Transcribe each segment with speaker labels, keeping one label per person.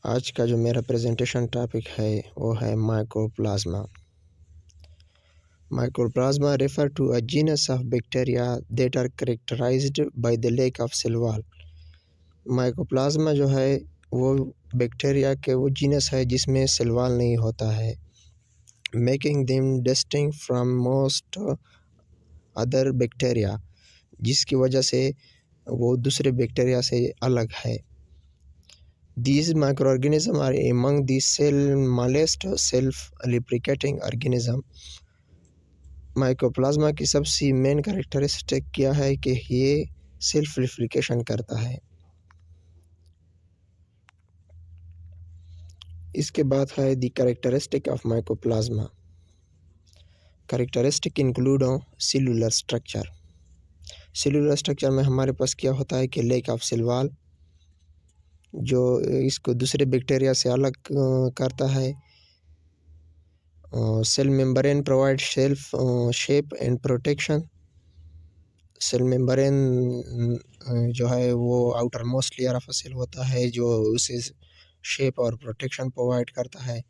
Speaker 1: आज का जो मेरा प्रेजेंटेशन टॉपिक है वो है mycoplasma. Mycoplasma refer to a genus of bacteria that are characterized by the lack of cell wall. Mycoplasma जो है वो बैक्टीरिया के वो जीनस है जिसमें सेल वॉल नहीं होता है, making them distinct from most other bacteria, जिसकी वजह से वो दूसरे बैक्टीरिया से अलग है। These microorganisms are among the smallest self-replicating organism। Mycoplasma की सबसे मेन कैरेक्टरिस्टिक क्या है कि ये सेल्फ रिप्लिकेशन करता है। इसके बाद है the characteristic of mycoplasma. Characteristic include cellular structure. Cellular structure में हमारे पास क्या होता है कि लैक ऑफ सेल वॉल, जो इसको दूसरे बैक्टीरिया से अलग करता है। Cell membrane provide self shape and protection. Cell membrane जो है वो outermost layer of cell होता है जो उसे शेप और प्रोटेक्शन प्रोवाइड करता है।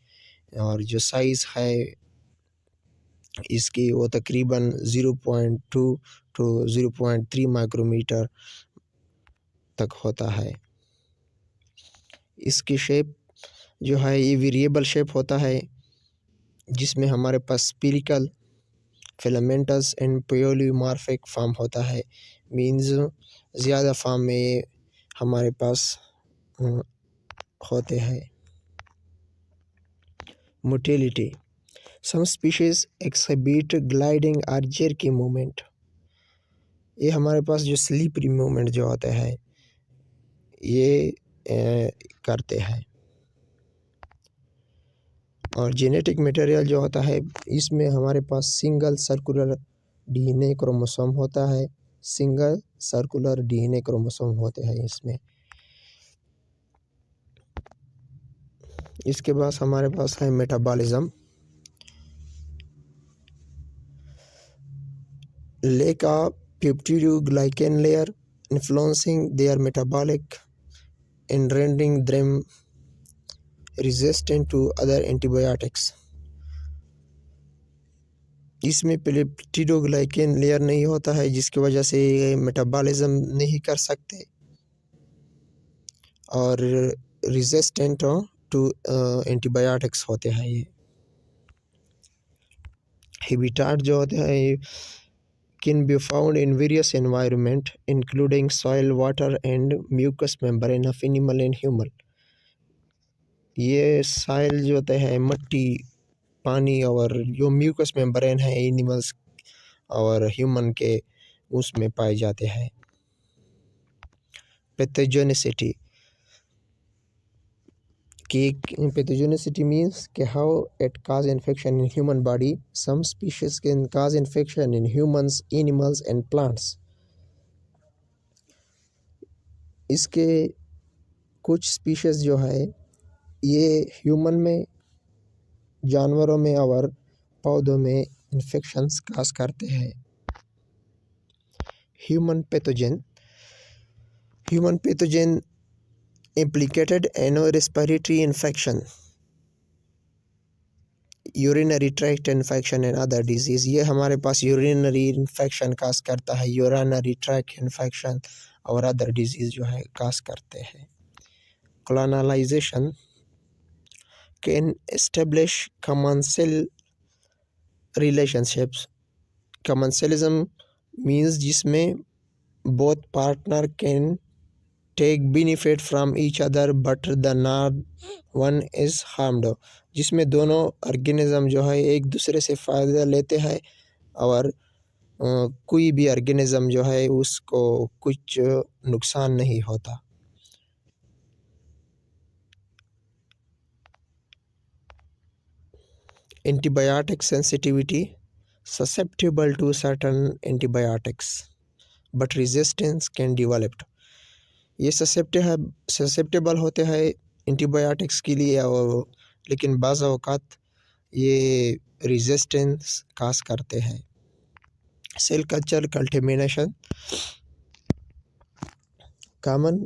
Speaker 1: और जो साइज़ है इसकी वो तकरीबन 0.2 टू 0.3 माइक्रोमीटर तक होता है। इसकी शेप जो है ये वेरिएबल शेप होता है, जिसमें हमारे पास स्पेरिकल, फिलामेंटस एंड पोलियोमॉर्फिक फॉर्म होता है। मीन्स ज़्यादा फॉर्म में ये हमारे पास होते हैं। Motility, some species exhibit gliding और jerky मूवमेंट। ये हमारे पास जो स्लीपरी मूवमेंट जो होते हैं ये करते हैं। और जेनेटिक मटेरियल जो होता है इसमें हमारे पास सिंगल सर्कुलर डीएनए क्रोमोसोम होता है। सिंगल सर्कुलर डीएनए क्रोमोसोम होते हैं इसमें। इसके बाद हमारे पास है metabolism. Lack of peptidoglycan layer influencing their metabolic and rendering them resistant to other antibiotics. इसमें पेप्टिडोग्लाइकन लेयर नहीं होता है जिसकी वजह से ये मेटाबॉलिज्म नहीं कर सकते और रेजिस्टेंट टू एंटीबायोटिक्स होते हैं। ये हैबिटेट जो होते हैं ये can be found in various environment including soil, water and mucus membrane of animal and human. ये सॉइल जो होते हैं मिट्टी, पानी और जो म्यूकस मेम्ब्रेन है एनिमल्स और ह्यूमन के उसमें पाए जाते हैं। पैथोजेनिसिटी कि पैथोजेनिसिटी मीन्स कि how it cause infection in human body. Some species can cause infection in humans, animals and plants. इसके कुछ स्पीशीज जो है ये ह्यूमन में, जानवरों में और पौधों में इन्फेक्शंस काज करते हैं। Human pathogen implicated in respiratory infection, urinary tract infection and other disease. ये हमारे पास यूरिनरी इन्फेक्शन काज करता है, यूरिनरी ट्रैक्ट इन्फेक्शन और अदर डिजीज़ जो है काज करते हैं। colonization can establish commensal relationships। commensalism means जिसमें both partner can take benefit from each other but the not one is harmed। जिसमें दोनों ऑर्गेनिज्म जो है एक दूसरे से फ़ायदा लेते हैं और कोई भी ऑर्गेनिज्म जो है उसको कुछ नुकसान नहीं होता। Antibiotic sensitivity, susceptible to certain antibiotics but resistance can develop। ये ससेप्टेबल होते हैं एंटीबायोटिक्स के लिए और लेकिन बाज़ औक़ात ये रेजिस्टेंस काज करते हैं। Cell culture contamination, common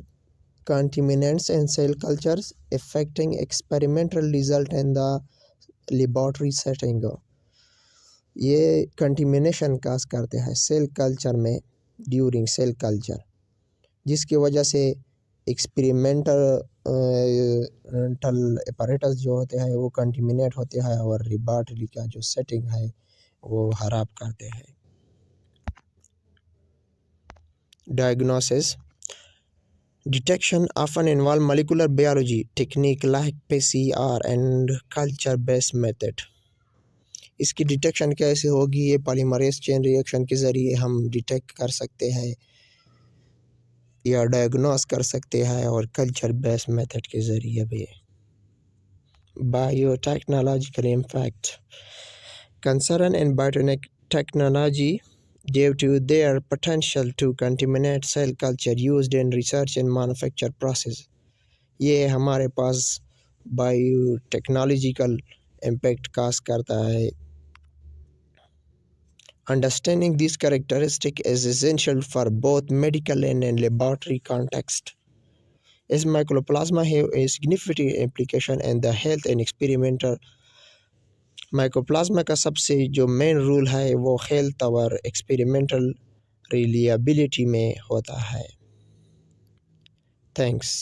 Speaker 1: contaminants in cell cultures affecting experimental result in the laboratory setting। ये कंटिमिनेशन काज करते हैं सेल कल्चर में ड्यूरिंग सेल कल्चर, जिसकी वजह से एक्सपेरिमेंटल अपैरेटस जो होते हैं वो कंटिमिनेट होते हैं और लेबॉरेटरी का जो सेटिंग है वो खराब करते हैं। Diagnosis detection often involve molecular biology technique like PCR and culture based method। इसकी डिटेक्शन कैसे होगी? ये पॉलीमरेज चेन रिएक्शन के ज़रिए हम डिटेक्ट कर सकते हैं या डायग्नोस कर सकते हैं और कल्चर बेस्ड मेथड के ज़रिए भी। Biotechnological impact concern in biotechnology due to their potential to contaminate cell culture used in research and manufacture process। ये हमारे पास बायोटेक्नोलॉजिकल इम्पैक्ट काज करता है। Understanding this characteristic is essential for both medical and laboratory context, as mycoplasma have a significant implication in the health and experimental। Mycoplasma का सबसे जो main rule है वो health और एक्सपेरिमेंटल रिलायबिलिटी में होता है। थैंक्स।